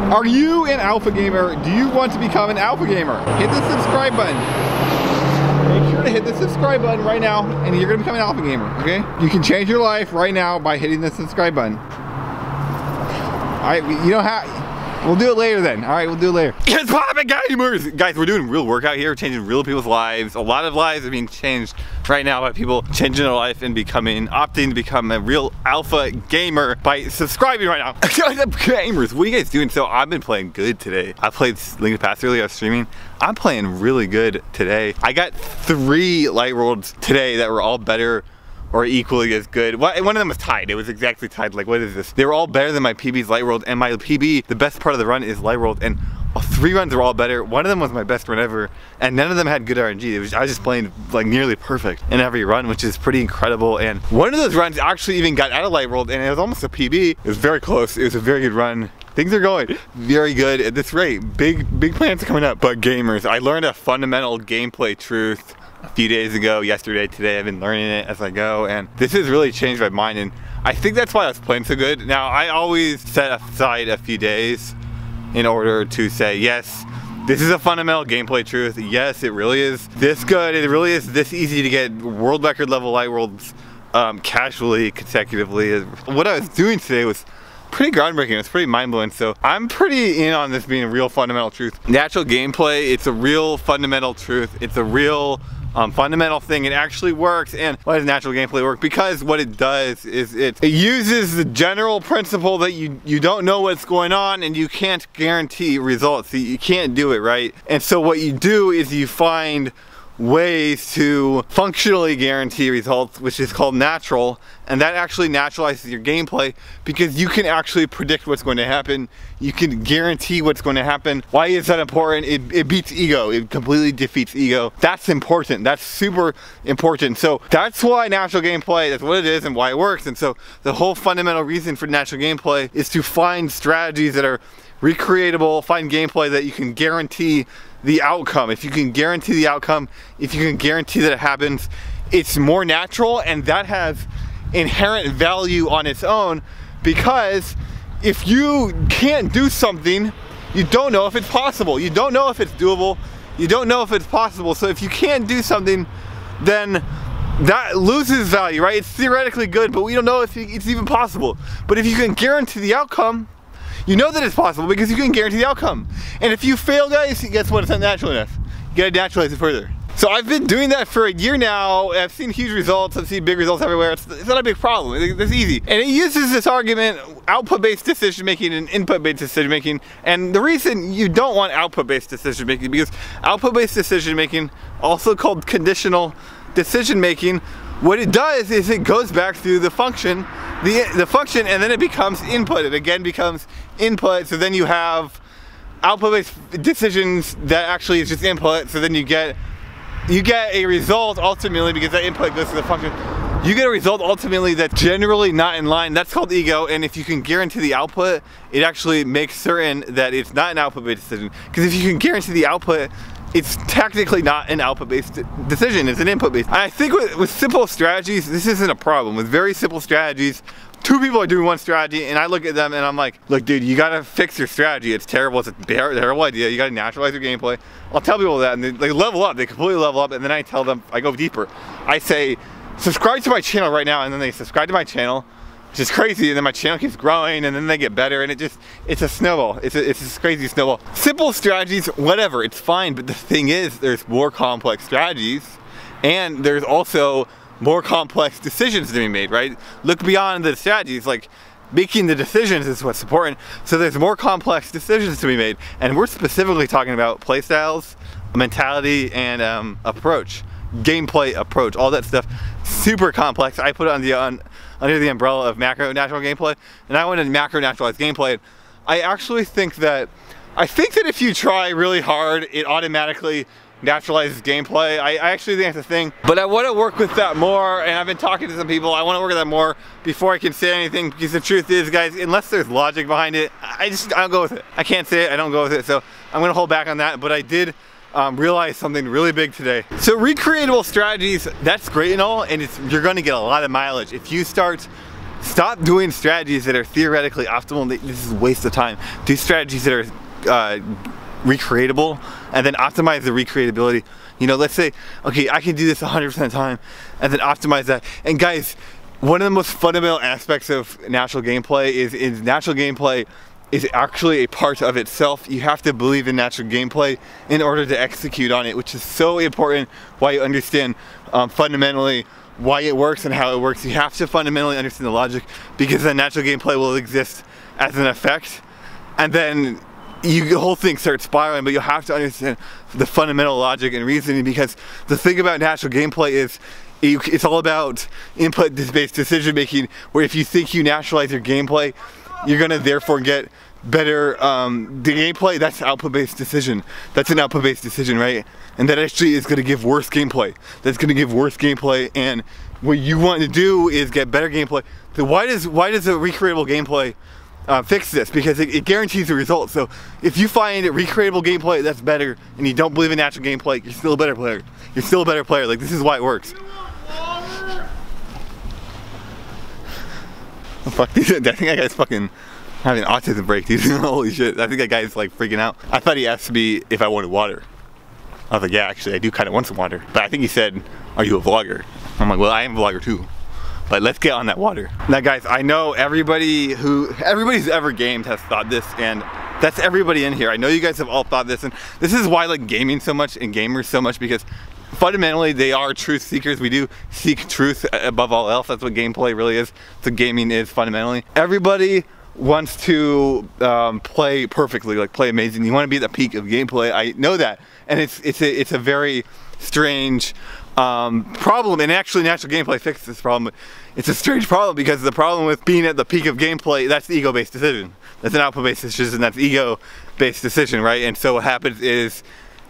Are you an alpha gamer? Do you want to become an alpha gamer? Hit the subscribe button. Make sure to hit the subscribe button right now and you're gonna become an alpha gamer, okay? You can change your life right now by hitting the subscribe button. Alright, you know how, we'll do it later then. Alright, we'll do it later. It's poppin' gamers! Guys, we're doing real work out here, changing real people's lives. A lot of lives are being changed right now by people changing their life and opting to become a real alpha gamer by subscribing right now. Gamers, what are you guys doing? So I've been playing good today. I played Link of the Past earlier, I was streaming. I'm playing really good today. I got 3 light worlds today that were all better or equally as good. One of them was tied. It was exactly tied. Like, what is this? They were all better than my PB's light world, and my PB, the best part of the run is light world, and all 3 runs are all better. One of them was my best run ever, and none of them had good RNG. I was just playing like nearly perfect in every run, which is pretty incredible. And one of those runs actually even got out of light world, and it was almost a PB. It was very close. It was a very good run. Things are going very good at this rate. Big plans are coming up. But gamers, I learned a fundamental gameplay truth a few days ago, yesterday, today. I've been learning it as I go, and this has really changed my mind, and I think that's why I was playing so good. Now, I always set aside a few days in order to say, yes, this is a fundamental gameplay truth. Yes, it really is this good. It really is this easy to get world record level light worlds casually, consecutively. What I was doing today was pretty groundbreaking. It's pretty mind-blowing. So I'm pretty in on this being a real fundamental truth. Natural gameplay, it's a real fundamental truth. It's a real fundamental thing. It actually works. And why does natural gameplay work? Because what it does is it uses the general principle that you don't know what's going on and you can't guarantee results. You can't do it, right? And so what you do is you find ways to functionally guarantee results, which is called natural, and that actually naturalizes your gameplay because you can actually predict what's going to happen. You can guarantee what's going to happen. Why is that important? It beats ego. It completely defeats ego. That's important. That's super important. So that's why natural gameplay, that's what it is and why it works. And so the whole fundamental reason for natural gameplay is to find strategies that are recreatable, find gameplay that you can guarantee the outcome. If you can guarantee the outcome, if you can guarantee that it happens, it's more natural, and that has inherent value on its own, because if you can't do something, you don't know if it's possible. You don't know if it's doable. You don't know if it's possible. So if you can't do something, then that loses value, right? It's theoretically good, but we don't know if it's even possible. But if you can guarantee the outcome, you know that it's possible because you can guarantee the outcome. And if you fail, guys, guess what? It's not natural enough. You gotta naturalize it further. So I've been doing that for a year now. I've seen huge results. I've seen big results everywhere. It's not a big problem. It's easy. And it uses this argument, output-based decision-making and input-based decision-making. And the reason you don't want output-based decision-making, because output-based decision-making, also called conditional decision-making, what it does is it goes back through the function, the function, and then it becomes input. It again becomes input, so then you have output-based decisions that actually is just input, so then you get a result ultimately, because that input goes to the function. You get a result ultimately that's generally not in line. That's called ego, and if you can guarantee the output, it actually makes certain that it's not an output-based decision. Because if you can guarantee the output, it's technically not an output-based decision, it's an input-based. I think with simple strategies, this isn't a problem. With very simple strategies, 2 people are doing one strategy, and I look at them and I'm like, look dude, you gotta fix your strategy. It's terrible, it's a terrible idea. You gotta naturalize your gameplay. I'll tell people that, and they level up, they completely level up, and then I tell them, I go deeper. I say, subscribe to my channel right now, and then they subscribe to my channel, which is crazy, and then my channel keeps growing, and then they get better, and it's a snowball. It's this crazy snowball. Simple strategies, whatever, it's fine, but the thing is, there's more complex strategies, and there's also more complex decisions to be made, right? Look beyond the strategies, like making the decisions is what's important. So there's more complex decisions to be made, and we're specifically talking about playstyles, mentality, and approach, gameplay approach, all that stuff. Super complex. I put it on under the umbrella of macro natural gameplay, and I went to macro naturalized gameplay. I actually think that if you try really hard, it automatically naturalizes gameplay. I actually think that's a thing, but I want to work with that more, and I've been talking to some people. I want to work with that more before I can say anything, because the truth is, guys, unless there's logic behind it, I don't go with it. I can't say it, I don't go with it, so I'm gonna hold back on that. But I did realize something really big today. So recreatable strategies, that's great and all, and you're gonna get a lot of mileage. If you start stop doing strategies that are theoretically optimal. This is a waste of time. Do strategies that are recreatable, and then optimize the recreatability. You know, let's say, okay, I can do this 100% of the time, and then optimize that. And guys, one of the most fundamental aspects of natural gameplay is natural gameplay is actually a part of itself. You have to believe in natural gameplay in order to execute on it, which is so important. Why you understand fundamentally why it works and how it works. You have to fundamentally understand the logic, because then natural gameplay will exist as an effect, and then the whole thing starts spiraling. But you have to understand the fundamental logic and reasoning, because the thing about natural gameplay is it's all about input-based decision making, where if you think you naturalize your gameplay, you're gonna therefore get better the gameplay. That's output-based decision. That's an output-based decision, right? And that actually is gonna give worse gameplay. That's gonna give worse gameplay, and what you want to do is get better gameplay. So why does a recreatable gameplay fix this? Because it guarantees the result. So if you find a recreatable gameplay that's better, and you don't believe in natural gameplay, you're still a better player. You're still a better player. Like, this is why it works. Oh, fuck, I think that guy's fucking having an autism break, dude. Holy shit, I think that guy's like freaking out. I thought he asked me if I wanted water. I was like, yeah, actually, I do kind of want some water. But I think he said, are you a vlogger? I'm like, well, I am a vlogger too. But let's get on that water. Now guys, I know everybody's ever gamed has thought this, and that's everybody in here. I know you guys have all thought this, and this is why I like gaming so much and gamers so much, because fundamentally they are truth seekers. We do seek truth above all else. That's what gameplay really is. That's what gaming is fundamentally. Everybody wants to play perfectly, like play amazing. You want to be at the peak of gameplay. I know that, and it's a very strange problem, and actually natural gameplay fixes this problem. It's a strange problem, because the problem with being at the peak of gameplay, that's the ego-based decision. That's an output-based decision. That's ego-based decision, right? And so what happens is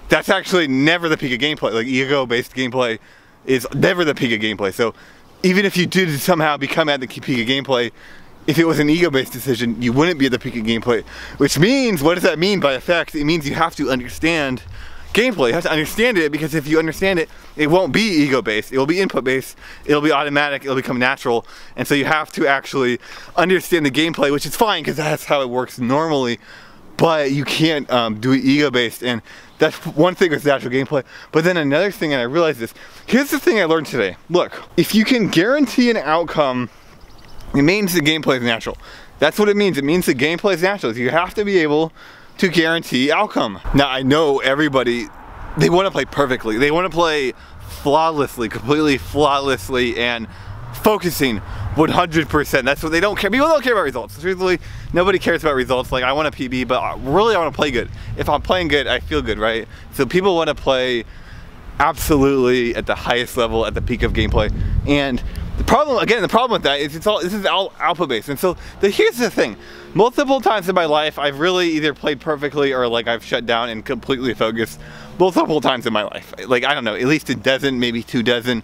that's actually never the peak of gameplay. Like, ego-based gameplay is never the peak of gameplay. So even if you did somehow become at the peak of gameplay, if it was an ego-based decision, you wouldn't be at the peak of gameplay. Which means, what does that mean by effect? It means you have to understand gameplay. You have to understand it, because if you understand it, it won't be ego-based. It will be input-based. It'll be automatic. It'll become natural. And so you have to actually understand the gameplay, which is fine, because that's how it works normally. But you can't do it ego-based, and that's one thing with natural gameplay. But then another thing, and I realized this, here's the thing I learned today. Look, if you can guarantee an outcome, it means the gameplay is natural. That's what it means. It means the gameplay is natural. You have to be able to guarantee outcome. Now, I know everybody, they want to play perfectly. They want to play flawlessly, completely flawlessly, and focusing 100%. That's what they don't care. People don't care about results. Truthfully, nobody cares about results. Like, I want a PB, but really I want to play good. If I'm playing good, I feel good, right? So people want to play absolutely at the highest level, at the peak of gameplay. And the problem with that is this is all output based. And so here's the thing. Multiple times in my life, I've really either played perfectly or like I've shut down and completely focused. Multiple times in my life. Like, I don't know, at least a dozen, maybe 2 dozen.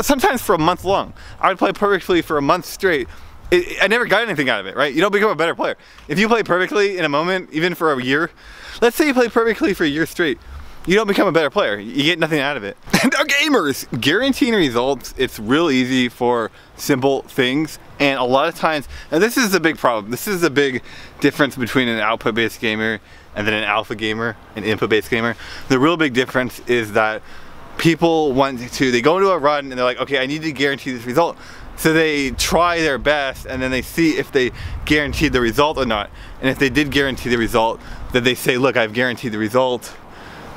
Sometimes for a month long. I would play perfectly for a month straight. I never got anything out of it, right? You don't become a better player. If you play perfectly in a moment, even for a year, let's say you play perfectly for a year straight, you don't become a better player. You get nothing out of it. And our gamers, guaranteeing results, it's real easy for simple things. And a lot of times, and this is a big problem. This is a big difference between an output-based gamer and then an alpha gamer, an input-based gamer. The real big difference is that people they go into a run and they're like, okay, I need to guarantee this result. So they try their best, and then they see if they guaranteed the result or not. And if they did guarantee the result, then they say, look, I've guaranteed the result.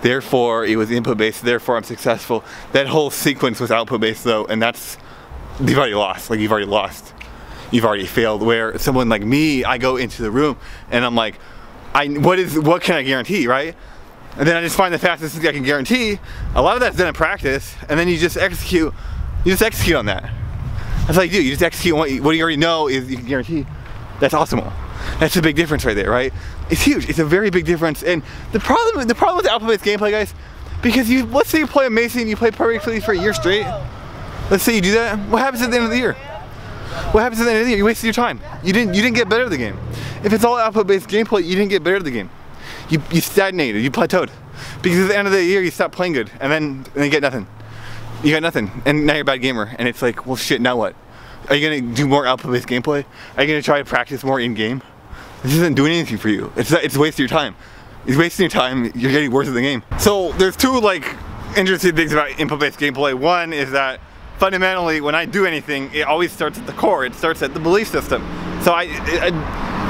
Therefore, it was input-based, therefore I'm successful. That whole sequence was output-based though, and you've already lost. Like, you've already lost. You've already failed. Where someone like me, I go into the room and I'm like, what can I guarantee, right? And then I just find the fastest thing I can guarantee. A lot of that's done in practice, and then you just execute on that. That's all you do. You just execute what you already know is you can guarantee. That's awesome. That's a big difference right there, right? It's huge. It's a very big difference. And the problem with output-based gameplay, guys, because let's say you play amazing, you play perfectly for a year straight. Let's say you do that. What happens at the end of the year? What happens at the end of the year? You wasted your time. You didn't get better at the game. If it's all output-based gameplay, you didn't get better at the game. You stagnated. You plateaued. Because at the end of the year, you stop playing good, and then you get nothing. You got nothing, and now you're a bad gamer. And it's like, well, shit. Now what? Are you gonna do more output-based gameplay? Are you gonna try to practice more in-game? This isn't doing anything for you. It's wasting your time. It's wasting your time. You're getting worse at the game. So there's two like interesting things about input-based gameplay. One is that fundamentally, when I do anything, it always starts at the core. It starts at the belief system. So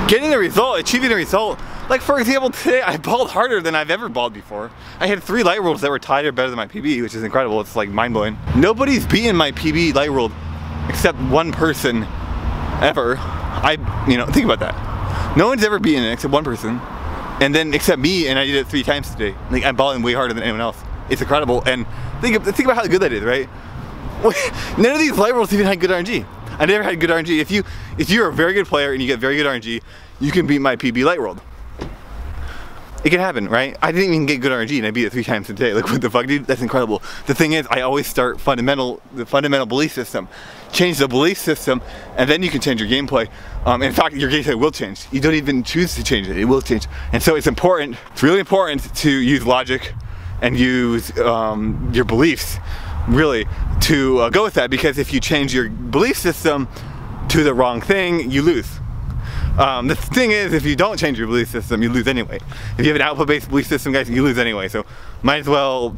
getting a result, achieving a result. Like for example, today I balled harder than I've ever balled before. I had 3 light rolls that were tied or better than my PB, which is incredible. It's like mind-blowing. Nobody's beaten my PB light roll except one person ever. You know, think about that. No one's ever beaten it except one person, and then except me, and I did it 3 times today. Like I'm balling way harder than anyone else. It's incredible, and think about how good that is, right? None of these light rolls even had good RNG. I never had good RNG. If you're a very good player and you get very good RNG, you can beat my PB light roll. It can happen, right? I didn't even get good RNG and I beat it 3 times today. Like what the fuck, dude? That's incredible. The thing is, I always start the fundamental belief system. Change the belief system, and then you can change your gameplay. In fact, your gameplay will change. You don't even choose to change it. It will change. And so it's important. It's really important to use logic and use your beliefs, really, to go with that. Because if you change your belief system to the wrong thing, you lose. The thing is, if you don't change your belief system, you lose anyway. If you have an output-based belief system, guys, you lose anyway. So might as well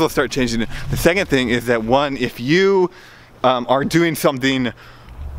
start changing it. The second thing is that if you are doing something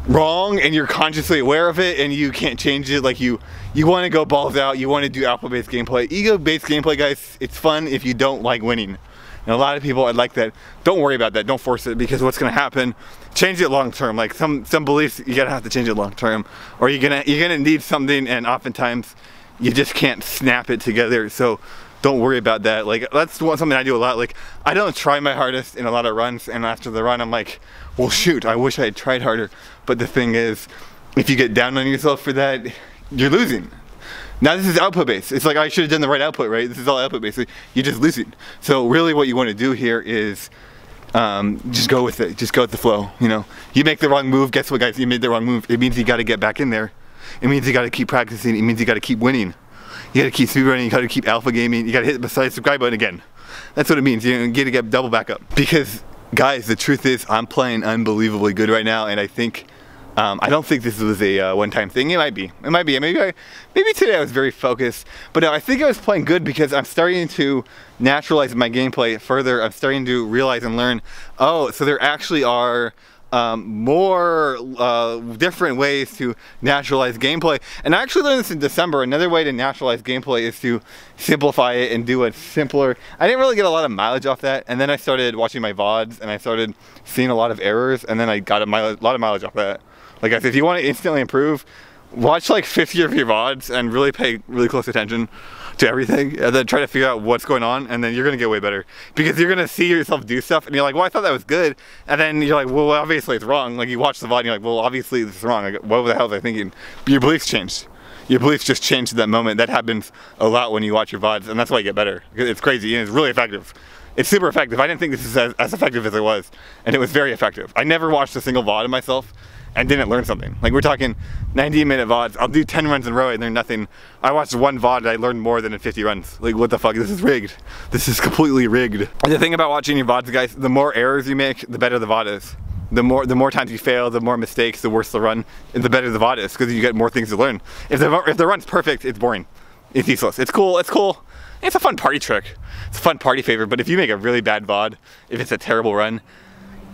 wrong and you're consciously aware of it and you can't change it, like you want to go balls out, you want to do output-based gameplay. Ego-based gameplay, guys, it's fun if you don't like winning. And a lot of people, I like that. Don't worry about that. Don't force it, because what's going to happen? Change it long term. Like some beliefs, you gotta have to change it long term, or you're gonna need something, and oftentimes you just can't snap it together. So don't worry about that. Like that's something I do a lot. Like I don't try my hardest in a lot of runs, and after the run, I'm like, well, shoot, I wish I had tried harder. But the thing is, if you get down on yourself for that, you're losing. Now this is output based. It's like I should have done the right output, right? This is all output based. You're just losing. So really what you want to do here is just go with it. Just go with the flow, you know. You make the wrong move, guess what, guys? You made the wrong move. It means you got to get back in there. It means you got to keep practicing. It means you got to keep winning. You got to keep speedrunning. You got to keep alpha gaming. You got to hit the subscribe button again. That's what it means. You got to get double back up. Because guys, the truth is I'm playing unbelievably good right now, and I think I don't think this was a one-time thing. It might be. It might be. Maybe today I was very focused. But no, I think I was playing good because I'm starting to naturalize my gameplay further. I'm starting to realize and learn, oh, so there actually are more different ways to naturalize gameplay. And I actually learned this in December. Another way to naturalize gameplay is to simplify it and do it simpler. I didn't really get a lot of mileage off that. And then I started watching my VODs and I started seeing a lot of errors, and then I got a lot of mileage off that. Like guys, if you want to instantly improve, watch like 50 of your VODs and really pay really close attention to everything, and then try to figure out what's going on, and then you're gonna get way better. Because you're gonna see yourself do stuff and you're like, well, I thought that was good, and then you're like, well, obviously it's wrong. Like you watch the VOD and you're like, well, obviously this is wrong. Like, what the hell was I thinking? But your beliefs changed. Your beliefs just changed at that moment. That happens a lot when you watch your VODs, and that's why you get better. It's crazy and it's really effective. It's super effective. I didn't think this is as effective as it was, and it was very effective. I never watched a single VOD of myself and didn't learn something. Like we're talking 90-minute VODs. I'll do 10 runs in a row and learn nothing. I watched one VOD and I learned more than in 50 runs. Like what the fuck, this is rigged. This is completely rigged. And the thing about watching your VODs, guys, the more errors you make, the better the VOD is. The more times you fail, the more mistakes, the worse the run, and the better the VOD is, because you get more things to learn. If the run's perfect, it's boring. It's useless. It's cool, it's cool. It's a fun party trick. It's a fun party favor, but if you make a really bad VOD, if it's a terrible run,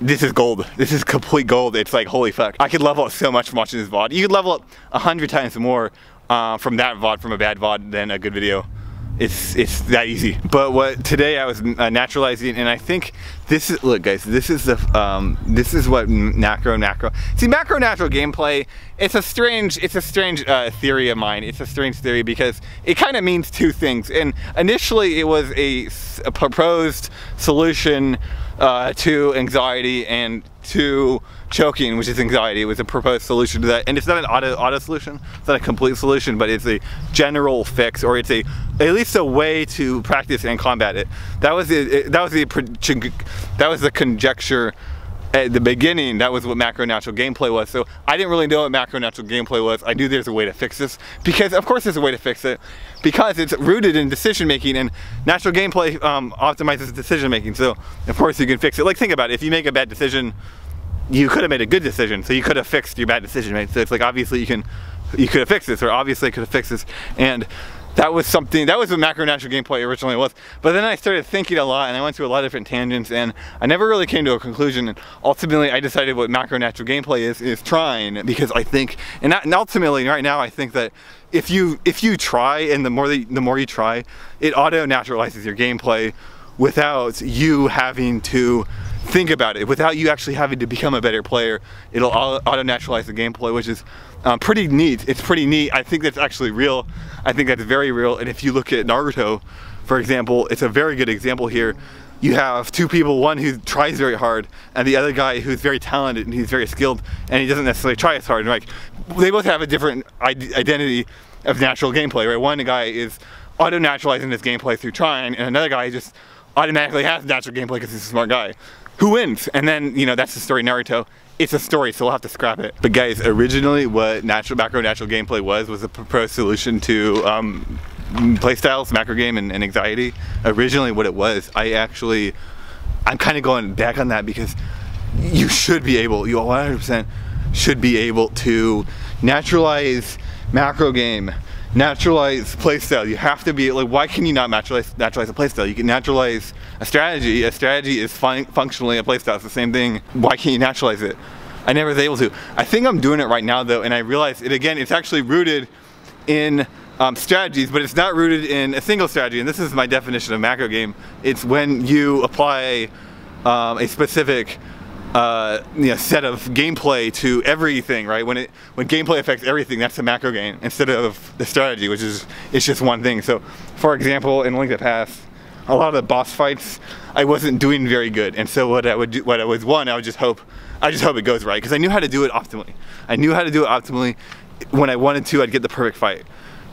this is gold. This is complete gold. It's like, holy fuck. I could level up so much from watching this VOD. You could level up 100 times more from that VOD, from a bad VOD, than a good video. It's that easy. But today I was naturalizing, and I think this is, look guys, this is what macro. See, macro natural gameplay, it's a strange theory of mine. It's a strange theory because it kind of means two things. And initially it was a proposed solution to anxiety and to choking, which is anxiety. It was a proposed solution to that, and it's not an auto solution. It's not a complete solution, but it's a general fix, or it's at least a way to practice and combat it. That was the conjecture at the beginning. That was what macro natural gameplay was. So I didn't really know what macro natural gameplay was. I knew there's a way to fix this, because of course there's a way to fix it, because it's rooted in decision making, and natural gameplay optimizes decision making. So of course you can fix it. Like think about it. If you make a bad decision, you could have made a good decision. So you could have fixed your bad decision, right? So it's like, obviously you could have fixed this, or obviously I could have fixed this. And that was what macro natural gameplay originally was. But then I started thinking a lot, and I went through a lot of different tangents, and I never really came to a conclusion. And ultimately I decided what macro natural gameplay is trying, because I think, and ultimately right now I think that if you try, and the more you try, it auto naturalizes your gameplay without you having to think about it, without you actually having to become a better player. It'll auto naturalize the gameplay, which is pretty neat. It's pretty neat. I think that's actually real. I think that's very real. And if you look at Naruto, for example, it's a very good example here. You have two people, one who tries very hard, and the other guy who's very talented and he's very skilled, and he doesn't necessarily try as hard. Like, they both have a different identity of natural gameplay, right? One guy is auto naturalizing his gameplay through trying, and another guy just automatically has natural gameplay because he's a smart guy. Who wins? And then, you know, that's the story Naruto. It's a story, so we'll have to scrap it. But guys, originally what macro natural gameplay was a proposed solution to playstyles, macro game, and anxiety. Originally what it was, I'm kind of going back on that, because you should be able, you 100% should be able to naturalize macro game, naturalize playstyle. You have to be like, why can you not naturalize a playstyle? You can naturalize a strategy. A strategy is functionally a playstyle. It's the same thing. Why can't you naturalize it? I never was able to. I think I'm doing it right now though, and I realize it again. It's actually rooted in strategies, but it's not rooted in a single strategy. And this is my definition of macro game. It's when you apply a specific set of gameplay to everything, right? When gameplay affects everything, that's a macro game, instead of the strategy, which is, it's just one thing. So for example, in Link to the Past, a lot of the boss fights I wasn't doing very good, and so what I would do, I would just hope it goes right, because I knew how to do it optimally. I knew how to do it optimally. When I wanted to, I'd get the perfect fight,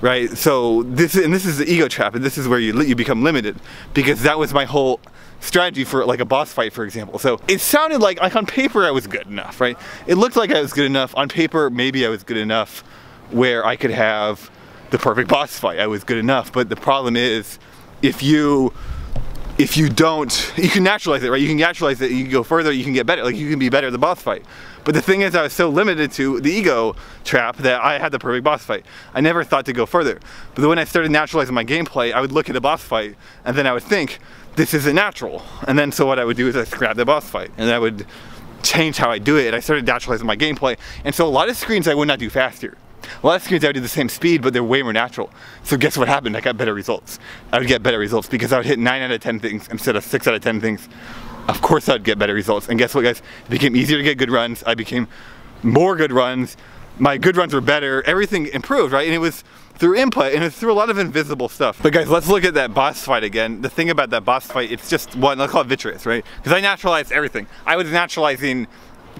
right? So this is the ego trap, and this is where you become limited, because that was my whole strategy for like a boss fight, for example. So it sounded like on paper I was good enough, right? It looked like I was good enough. On paper, maybe I was good enough where I could have the perfect boss fight. I was good enough, but the problem is, if you don't, you can naturalize it, right? You can naturalize it, you can go further, you can get better, like you can be better at the boss fight. But the thing is, I was so limited to the ego trap that I had the perfect boss fight. I never thought to go further. But when I started naturalizing my gameplay, I would look at a boss fight, and then I would think, this isn't natural. And then so what I would do is I scrap the boss fight, and I would change how I do it, and I started naturalizing my gameplay. And so a lot of screens I would not do faster. A lot of screens I would do the same speed, but they're way more natural. So guess what happened? I got better results. I would get better results because I would hit 9 out of 10 things instead of 6 out of 10 things. Of course I'd get better results. And guess what, guys? It became easier to get good runs. I became more good runs. My good runs were better. Everything improved, right? And it was through input, and it's through a lot of invisible stuff. But guys, let's look at that boss fight again. The thing about that boss fight, it's just one, let's call it vitreous, right? Because I naturalized everything. I was naturalizing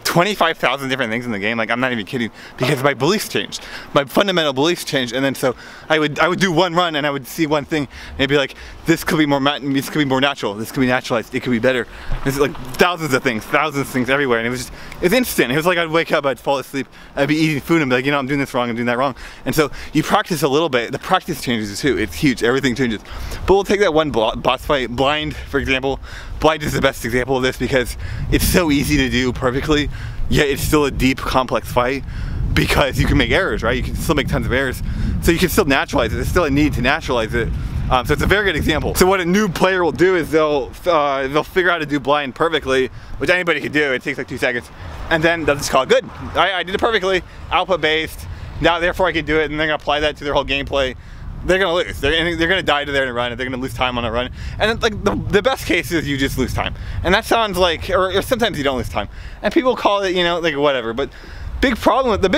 25,000 different things in the game, like I'm not even kidding, because my beliefs changed. My fundamental beliefs changed, and then so I would do one run and I would see one thing and it'd be like, this could be more natural, this could be naturalized, it could be better. There's like thousands of things everywhere, and it's instant. It was like I'd wake up, I'd fall asleep, I'd be eating food and be like, you know, I'm doing this wrong, I'm doing that wrong. And so you practice a little bit, the practice changes too, it's huge, everything changes. But we'll take that one boss fight, blind, for example. Blind is the best example of this because it's so easy to do perfectly, yet it's still a deep, complex fight because you can make errors, right? You can still make tons of errors. So you can still naturalize it. There's still a need to naturalize it. So it's a very good example. So what a new player will do is they'll figure out how to do blind perfectly, which anybody can do. It takes like 2 seconds. And then they'll just call it good. I did it perfectly, output based. Now therefore I can do it, and they're gonna apply that to their whole gameplay. They're gonna lose. They're gonna die to their run, and they're gonna lose time on a run. And like the best case is you just lose time. And that sounds like, or sometimes you don't lose time. And people call it, you know, like whatever. But the big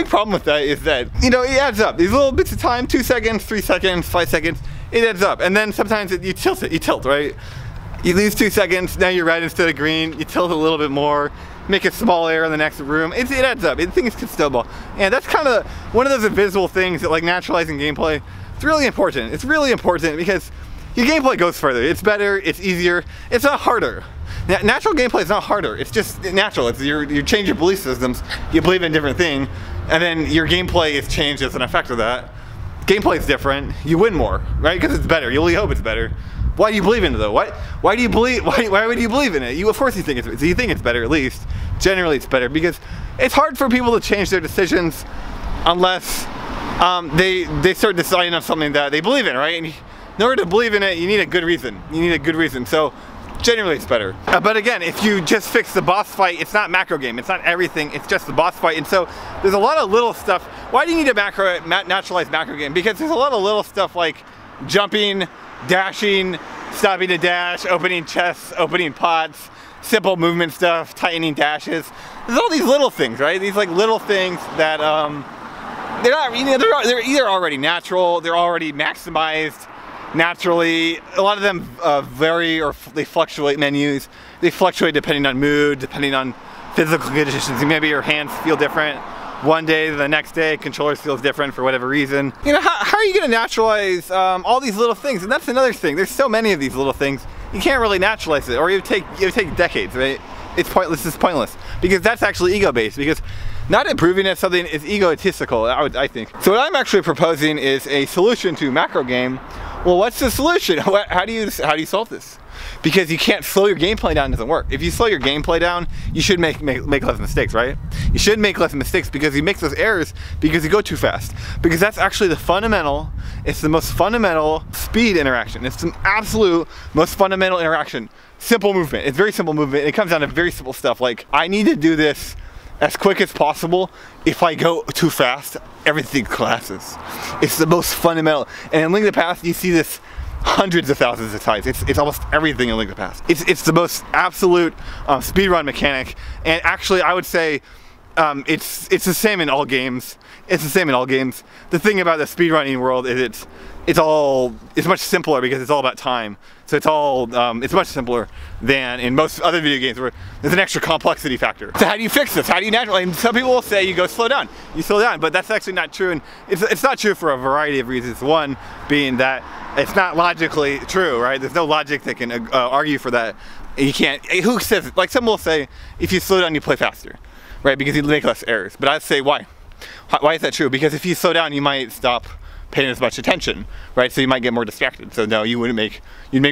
problem with that is that, you know, it adds up. These little bits of time, 2 seconds, 3 seconds, 5 seconds, it adds up. And then sometimes you tilt, right? You lose 2 seconds, now you're red instead of green. You tilt a little bit more, make a small error in the next room. It adds up. Things can snowball. And that's kind of one of those invisible things that, like, naturalizing gameplay. It's really important. It's really important because your gameplay goes further. It's better, it's easier, it's not harder. Natural gameplay is not harder, it's just natural. It's you change your belief systems, you believe in a different thing, and then your gameplay is changed as an effect of that. Gameplay is different, you win more, right? Because it's better, you only hope it's better. Why do you believe in it though? Why do you believe, why would you believe in it? Of course you think it's better at least. generally it's better, because it's hard for people to change their decisions unless they start deciding on something that they believe in, right? And in order to believe in it, you need a good reason. So generally it's better. But again, if you just fix the boss fight, it's not macro game. It's not everything. It's just the boss fight. And so there's a lot of little stuff. Why do you need a naturalized macro game? Because there's a lot of little stuff like jumping, dashing, stopping to dash, opening chests, opening pots, simple movement stuff, tightening dashes. There's all these little things, right? These like little things that they're not, you know, they're either already natural, they're already maximized naturally. A lot of them vary, or they fluctuate menus. They fluctuate depending on mood, depending on physical conditions. Maybe your hands feel different one day to the next day, controllers feels different for whatever reason. You know, how are you gonna naturalize all these little things? And that's another thing. There's so many of these little things. You can't really naturalize it, or you take decades, right? It's pointless. It's pointless, because that's actually ego-based. Because not improving at something is egotistical, I think. So what I'm actually proposing is a solution to macro game. Well, what's the solution? How do you solve this? Because you can't slow your gameplay down, it doesn't work. If you slow your gameplay down, you should make less mistakes, right? You should make less mistakes, because you make those errors because you go too fast. Because that's actually the fundamental, it's the most fundamental speed interaction. It's the absolute most fundamental interaction. Simple movement, it's very simple movement. It comes down to very simple stuff like, I need to do this as quick as possible. If I go too fast, everything collapses. It's the most fundamental. And in Link to the Past, you see this hundreds of thousands of times. It's almost everything in Link to the Past. It's the most absolute speedrun mechanic. And actually, I would say it's the same in all games. It's the same in all games. The thing about the speedrunning world is it's much simpler, because it's all about time. So it's much simpler than in most other video games where there's an extra complexity factor. So how do you fix this? How do you naturalize? And some people will say you go slow down. You slow down, but that's actually not true. And it's not true for a variety of reasons. One being that it's not logically true, right? There's no logic that can argue for that. You can't, who says, like some will say, if you slow down, you play faster, right? Because you make less errors. But I'd say, why? Why is that true? Because if you slow down, you might stop paying as much attention, right? So you might get more distracted. So no, you'd make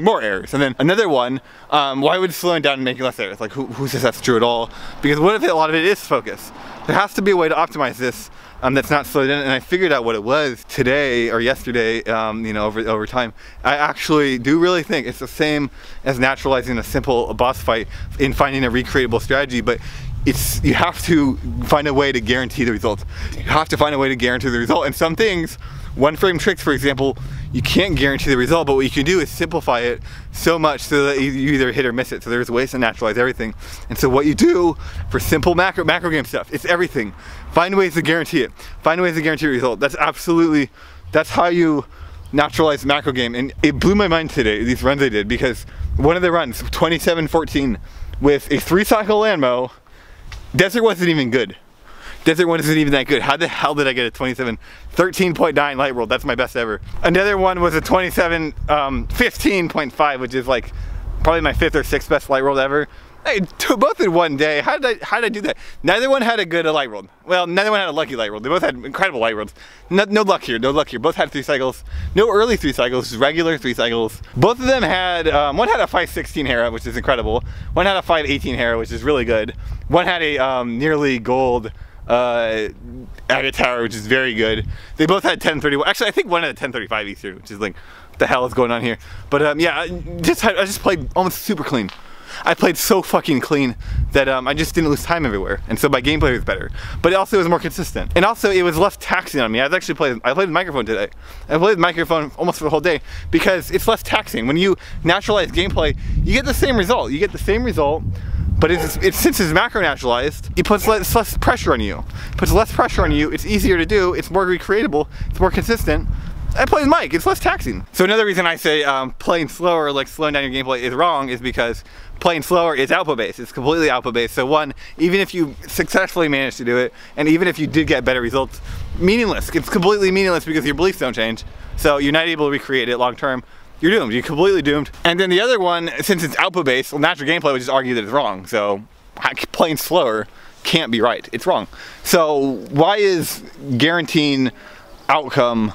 more errors. And then another one, why would slowing down and making less errors? Like who says that's true at all? Because what if a lot of it is focus? There has to be a way to optimize this that's not slowed down. And I figured out what it was today or yesterday, you know, over time. I actually do really think it's the same as naturalizing a simple boss fight in finding a recreatable strategy, but you have to find a way to guarantee the result. You have to find a way to guarantee the result. And some things, one frame tricks, for example, you can't guarantee the result, but what you can do is simplify it so much so that you either hit or miss it. So there's ways to naturalize everything. And so what you do for simple macro game stuff, it's everything. Find ways to guarantee it. Find ways to guarantee the result. That's how you naturalize macro game. And it blew my mind today, these runs I did, because one of the runs, 27-14, with a 3-cycle land mow, Desert wasn't even good. Desert one isn't even that good. How the hell did I get a 27? 13.9 light roll, that's my best ever. Another one was a 27, 15.5, which is like probably my 5th or 6th best light roll ever. Hey, both in one day. How did I do that? Neither one had a good light roll. Well, neither one had a lucky light roll. They both had incredible light rolls. No luck here, no luck here. Both had 3 cycles. No early 3 cycles, regular 3 cycles. Both of them had, one had a 516 Hera, which is incredible. One had a 518 Hera, which is really good. One had a nearly gold agate tower, which is very good. They both had 1031. Actually, I think one had a 1035 Easter, which is like, what the hell is going on here? But yeah, I just played almost super clean. I played so fucking clean that I just didn't lose time everywhere, and so my gameplay was better. But also it was more consistent, and also it was less taxing on me. I played with microphone today. I played with microphone almost for the whole day because it's less taxing. When you naturalize gameplay, you get the same result. You get the same result, but since it's macro naturalized, it puts less pressure on you. It puts less pressure on you. It's easier to do. It's more recreatable. It's more consistent. I play with Mike, it's less taxing. So another reason I say playing slower, like slowing down your gameplay, is wrong is because playing slower is output based. It's completely output based. So one, even if you successfully manage to do it, and even if you did get better results, meaningless. It's completely meaningless because your beliefs don't change. So you're not able to recreate it long term. You're doomed, you're completely doomed. And then the other one, since it's output based, well, natural gameplay would just argue that it's wrong. So playing slower can't be right, it's wrong. So why is guaranteeing outcome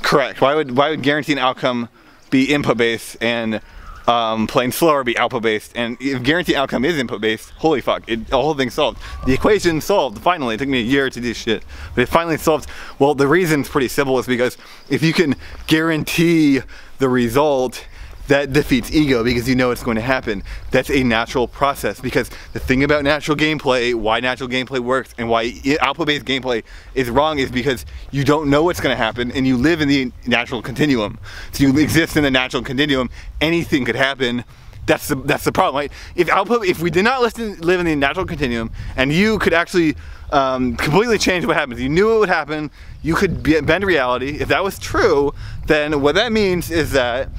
correct? Why would guaranteeing outcome be input based and playing slower be output based, and if guaranteed outcome is input based, holy fuck, the whole thing's solved. The equation solved, finally. It took me a year to do shit, but it finally solved. Well, the reason's pretty simple, is because if you can guarantee the result, that defeats ego, because you know it's going to happen. That's a natural process, because the thing about natural gameplay, why natural gameplay works and why output-based gameplay is wrong, is because you don't know what's going to happen and you live in the natural continuum. So you exist in the natural continuum, anything could happen. That's the problem, right? If we did not live in the natural continuum and you could actually completely change what happens, you knew what would happen, you could bend reality. If that was true, then what that means is that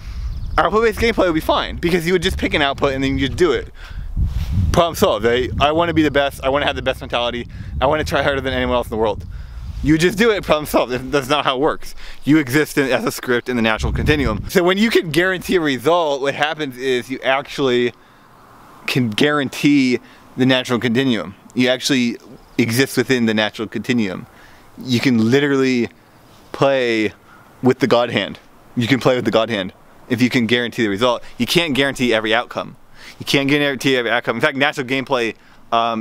output-based gameplay would be fine, because you would just pick an output and then you just do it. Problem solved, right? I want to be the best, I want to have the best mentality, I want to try harder than anyone else in the world. You just do it, problem solved. That's not how it works. You exist as a script in the natural continuum. So when you can guarantee a result, what happens is you actually can guarantee the natural continuum. You actually exist within the natural continuum. You can literally play with the God hand. You can play with the God hand. If you can guarantee the result. You can't guarantee every outcome. You can't guarantee every outcome. In fact, natural gameplay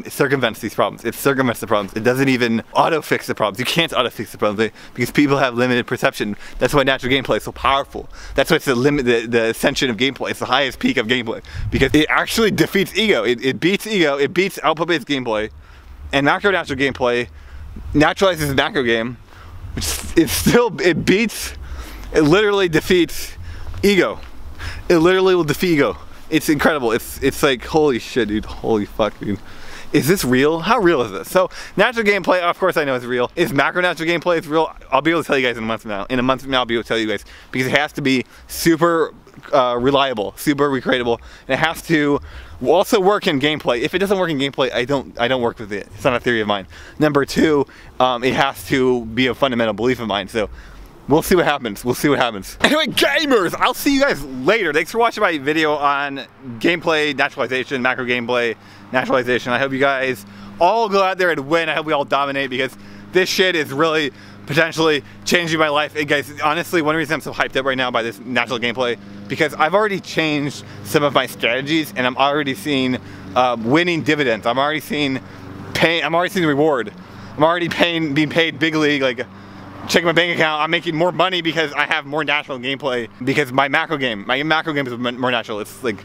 circumvents these problems. It circumvents the problems. It doesn't even auto-fix the problems. You can't auto-fix the problems because people have limited perception. That's why natural gameplay is so powerful. That's why it's the ascension of gameplay. It's the highest peak of gameplay, because it actually defeats ego. It beats ego. It beats output-based gameplay, and macro natural gameplay naturalizes the macro game, which it literally defeats ego. It literally will defeat ego. It's incredible. It's like, holy shit, dude. Holy fuck, dude. Is this real? How real is this? So, natural gameplay, of course I know it's real. Is macro natural gameplay is real? I'll be able to tell you guys in a month from now. In a month from now, I'll be able to tell you guys, because it has to be super reliable, super recreatable, and it has to also work in gameplay. If it doesn't work in gameplay, I don't work with it. It's not a theory of mine. Number two, it has to be a fundamental belief of mine. So, we'll see what happens. We'll see what happens. Anyway, gamers, I'll see you guys later. Thanks for watching my video on gameplay naturalization, macro gameplay naturalization. I hope you guys all go out there and win. I hope we all dominate, because this shit is really potentially changing my life. And guys, honestly, one reason I'm so hyped up right now by this natural gameplay, because I've already changed some of my strategies, and I'm already seeing winning dividends. I'm already seeing pain. I'm already seeing the reward. I'm already being paid big league, like. Check my bank account, I'm making more money because I have more natural gameplay, because my macro game is more natural. It's like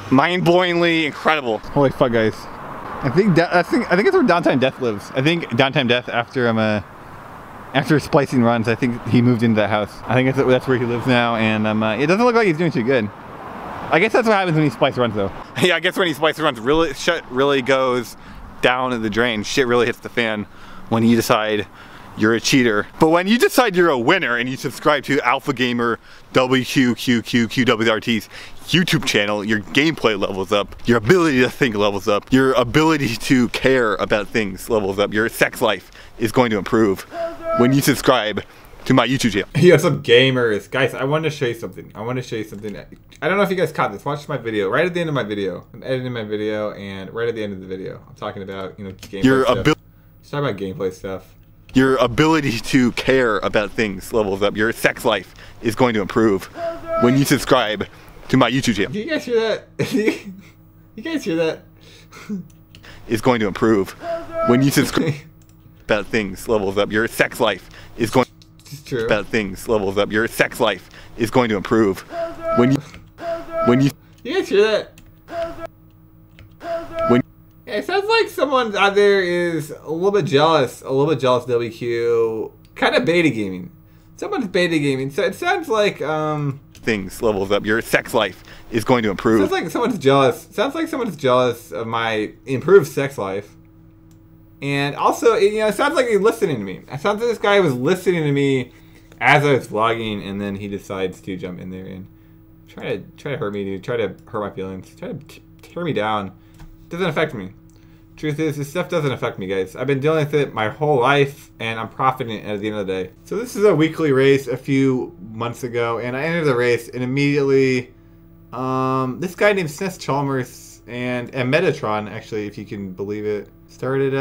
mind-blowingly incredible. Holy fuck, guys. I think it's where Downtime Death lives. I think Downtime Death, after splicing runs, I think he moved into that house. I think that's where he lives now, and it doesn't look like he's doing too good. I guess that's what happens when he splice runs, though. Yeah, I guess when he splice runs, shit really goes down the drain. Shit really hits the fan when you decide you're a cheater. But when you decide you're a winner and you subscribe to Alpha Gamer WQ'd's YouTube channel, your gameplay levels up, your ability to think levels up, your ability to care about things levels up, your sex life is going to improve when you subscribe to my YouTube channel. Yo, what's up, gamers? Guys, I wanted to show you something. I don't know if you guys caught this. Watch my video. Right at the end of my video. I'm editing my video, and right at the end of the video, I'm talking about, gameplay stuff. Just talking about gameplay stuff. Your ability to care about things levels up. Your sex life is going to improve when you subscribe to my YouTube channel. Do you guys hear that? You guys hear that? Is going to improve when you subscribe about things levels up. Your sex life is going about things levels up. Your sex life is going to improve when you guys hear that? Yeah, it sounds like someone out there is a little bit jealous WQ, kind of beta gaming. Someone's beta gaming, so it sounds like, things levels up. Your sex life is going to improve. Sounds like someone's jealous of my improved sex life. And also, it sounds like he's listening to me. It sounds like this guy was listening to me as I was vlogging, and then he decides to jump in there and try to hurt me, dude. Try to hurt my feelings. Try to tear me down. Doesn't affect me. Truth is, this stuff doesn't affect me, guys. I've been dealing with it my whole life, and I'm profiting at the end of the day. So this is a weekly race a few months ago, and I entered the race, and immediately, this guy named Seth Chalmers and Metatron, actually, if you can believe it, started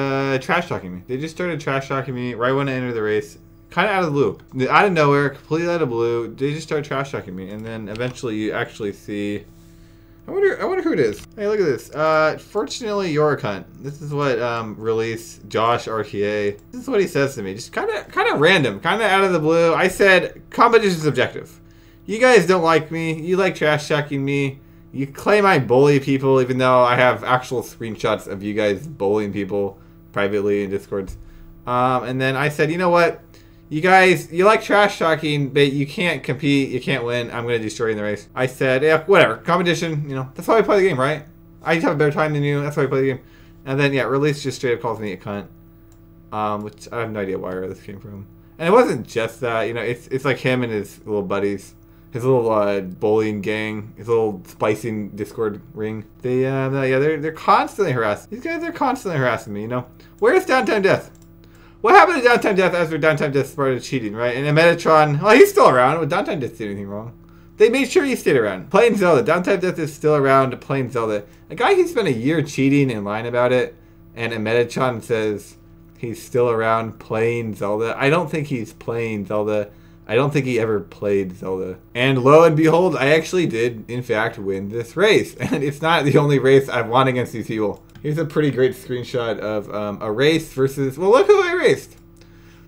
trash talking me. They just started trash talking me right when I entered the race, kind of out of the blue, out of nowhere, completely out of the blue. They just started trash talking me, and then eventually you actually see I wonder who it is. Hey, look at this. Fortunately, you're a cunt. This is what release Josh RTA. This is what he says to me. Just kind of random, kind of out of the blue. I said competition is objective. You guys don't like me. You like trash talking me. You claim I bully people, even though I have actual screenshots of you guys bullying people privately in Discords. And then I said, you know what? You guys, you like trash talking, but you can't compete, you can't win. I'm going to destroy you in the race. I said, yeah, whatever. Competition, you know, that's why I play the game, right? I just have a better time than you. That's why I play the game. And then, yeah, Release just straight up calls me a cunt. Which I have no idea where this came from. And it wasn't just that, you know, it's like him and his little buddies. His little bullying gang, his little splicing Discord ring. They're constantly harassing. These guys are constantly harassing me, you know? Where's Downtime Death? What happened to Downtime Death after Downtime Death started cheating, right? And Metatron, well, he's still around. Well, Downtime Death did anything wrong. They made sure he stayed around. Playing Zelda. Downtime Death is still around playing Zelda. A guy who spent a year cheating and lying about it, and Metatron says he's still around playing Zelda. I don't think he's playing Zelda. I don't think he ever played Zelda. And lo and behold, I actually did, in fact, win this race. And it's not the only race I've won against these people. Here's a pretty great screenshot of a race versus... Well, look who I raced.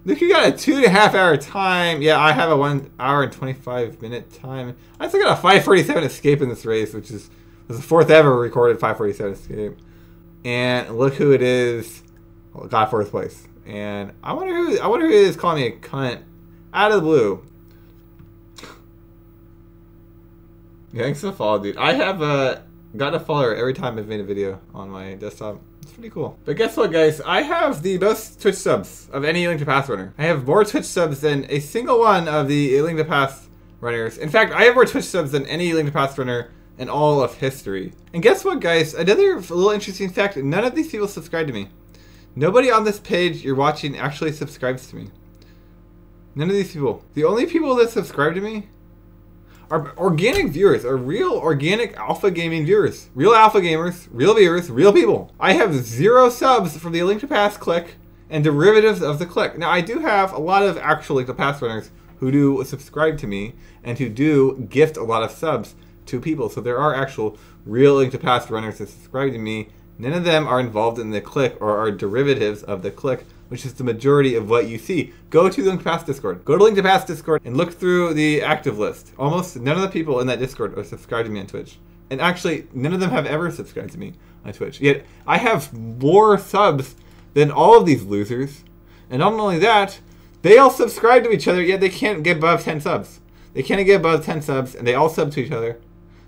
Look, you got a 2.5 hour time. Yeah, I have a 1 hour and 25 minute time. I still got a 5:47 escape in this race, which was the fourth ever recorded 5:47 escape. And look who it is. Well, got fourth place. And I wonder who it is calling me a cunt. Out of the blue. Thanks for the follow, dude. I have got a follower every time I've made a video on my desktop. It's pretty cool. But guess what, guys? I have the most Twitch subs of any Link to Pass runner. I have more Twitch subs than a single one of the Link to Pass runners. In fact, I have more Twitch subs than any Link to Pass runner in all of history. And guess what, guys? Another little interesting fact. None of these people subscribe to me. Nobody on this page you're watching actually subscribes to me. None of these people. The only people that subscribe to me are organic viewers, are real organic alpha gaming viewers. Real alpha gamers, real viewers, real people. I have 0 subs from the Link to Pass click and derivatives of the click. Now, I do have a lot of actual Link to Pass runners who do subscribe to me and who do gift a lot of subs to people. So there are actual real Link to Pass runners that subscribe to me. None of them are involved in the click or are derivatives of the click, which is the majority of what you see. Go to the Link to Pass Discord. Go to Link to Pass Discord and look through the active list. Almost none of the people in that Discord are subscribed to me on Twitch. And actually, none of them have ever subscribed to me on Twitch. Yet, I have more subs than all of these losers. And not only that, they all subscribe to each other, yet they can't get above 10 subs. They can't get above 10 subs, and they all sub to each other.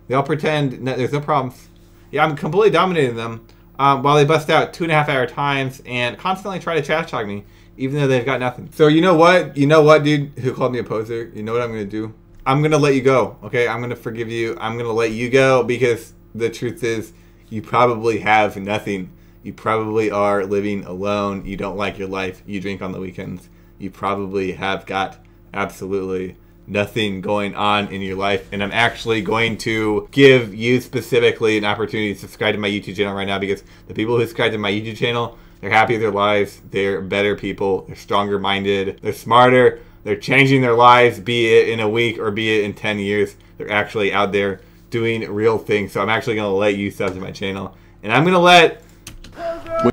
They all pretend that there's no problems. Yeah, I'm completely dominating them. While they bust out 2.5 hour times and constantly try to trash talk me, even though they've got nothing. So you know what? You know what, dude, who called me a poser? You know what I'm going to do? I'm going to let you go, okay? I'm going to forgive you. I'm going to let you go because the truth is you probably have nothing. You probably are living alone. You don't like your life. You drink on the weekends. You probably have got absolutely nothing going on in your life, and I'm actually going to give you specifically an opportunity to subscribe to my YouTube channel right now, because the people who subscribe to my YouTube channel, they're happy with their lives, they're better people, they're stronger minded, they're smarter, they're changing their lives, be it in a week or be it in 10 years. They're actually out there doing real things. So I'm actually going to let you sub to my channel, and I'm going to let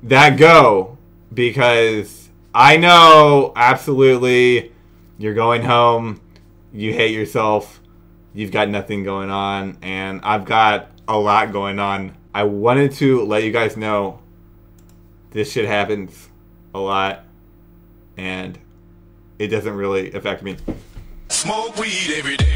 that go because I know absolutely you're going home. You hate yourself, you've got nothing going on, and I've got a lot going on. I wanted to let you guys know this shit happens a lot, and it doesn't really affect me. Smoke weed every day.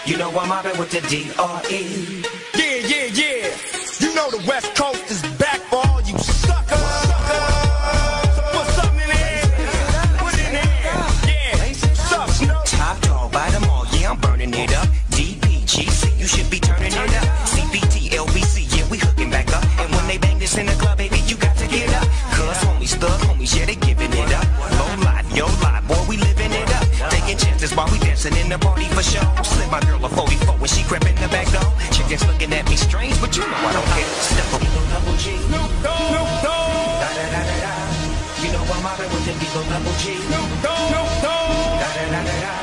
You know I'm mobbing with the D.R.E. Yeah. You know the West Coast is back for all you suckers. Put something in there. Put it in there. Yeah. Suck. Top dog by them all. Yeah, I'm burning it up. DPGC, you should be turning it up. CPT, LBC, yeah, we hooking back up. And when they bang this in the club, baby, you got to get up. Cause homies, thug homies, yeah, they giving it up. Low life, yo life, boy. for sure. Slid my girl a 44 when she crept in the back door. Chickens looking at me strange, but you know I don't care. Step up, double G. Snoop Dogg. Snoop Dogg. Da da da da da. You know I'm mobbing with the Deagle double G. Snoop Dogg. Snoop Dogg. Da da da da da.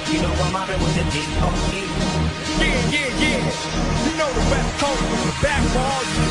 You know I'm mobbing with the D.O.E. Yeah, yeah, yeah. You know the West Coast is back for all you